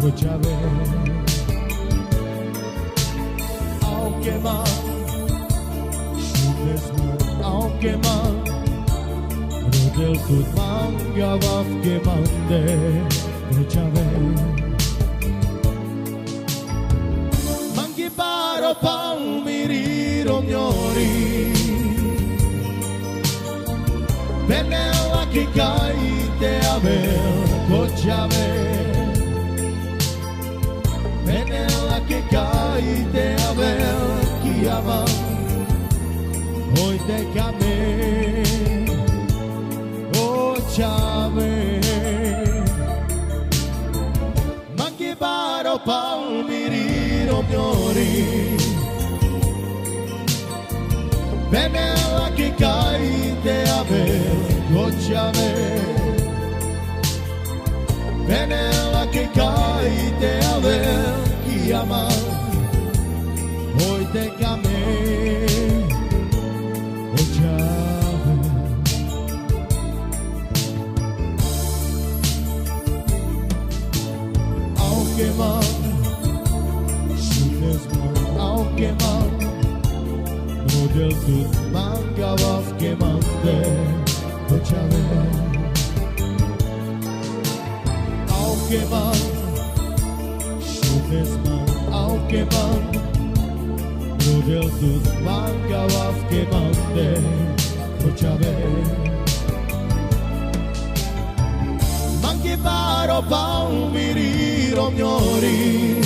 otra vez. Aunque más aunque man Rodel tut manga vavke mande Ručave Mangi paro palmiriro mjori Benela che caite aver Ručave Benela che caite aver Chiama Hoy te camé, oh chave, mangi baro palmiriro miori, benela che caite aver, oh chave, benela che caite aver, chi ama, hoy te camé. Aunque man, Rodel tut manga vavke mande Ručave Aunque man, Rodel tut manga vavke mande Ručave Mangi baro palmiriro mjori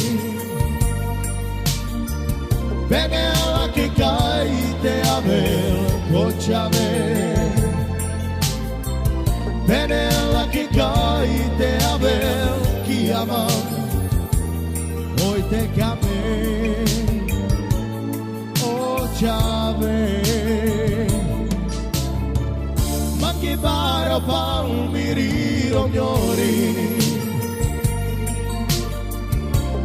Benela che caite aver Ručave Benela che caite aver Chi ama Hoy te camé Ručave Mangi baro palmiriro mjori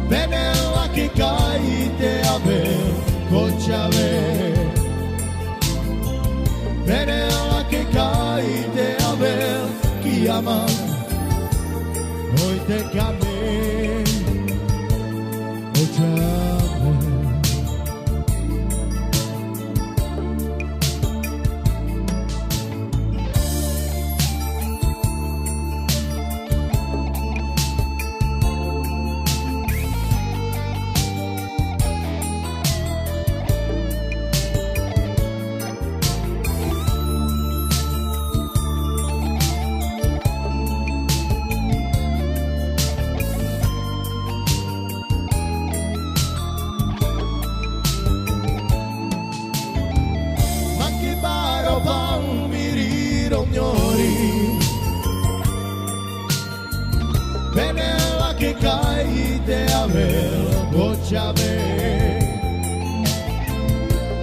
Benela che caite aver Ručave Benela che caite aver Chi ama Hoy te camé Ručave palmiriro mjori Benela che caite aver Ručave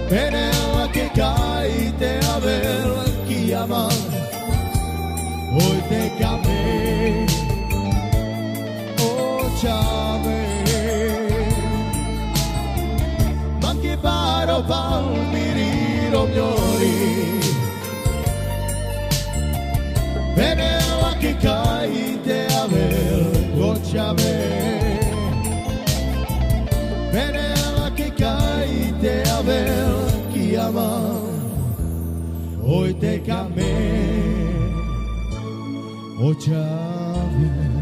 Benela che caite aver Chi ama Hoy te camé Ručave Mangi baro palmiriro mjori Benela che caite aver Ručave Benela che caite aver Chi ama Hoy te camé Ručave